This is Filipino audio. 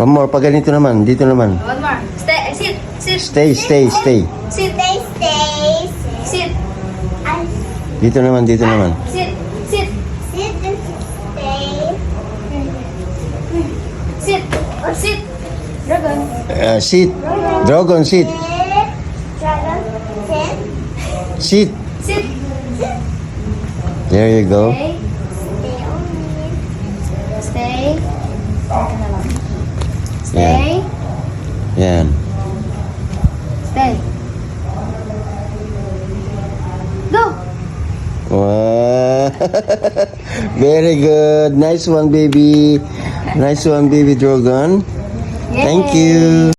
One more. Pag ganito naman. Dito naman. One more. Stay. Sit. Sit. Stay, stay, stay. Sit. Stay. Sit. Dito naman, dito naman. Sit. Sit. Sit and stay. Sit. Sit. Dragon. Sit. Dragon, sit. Dragon. Sit. Sit. Sit. There you go. Stay. Stay only. Stay. Yan. Stay. Yan. Stay. Go. Wow. Very good. Nice one, baby. Nice one, baby Dragon. Thank Yay. you.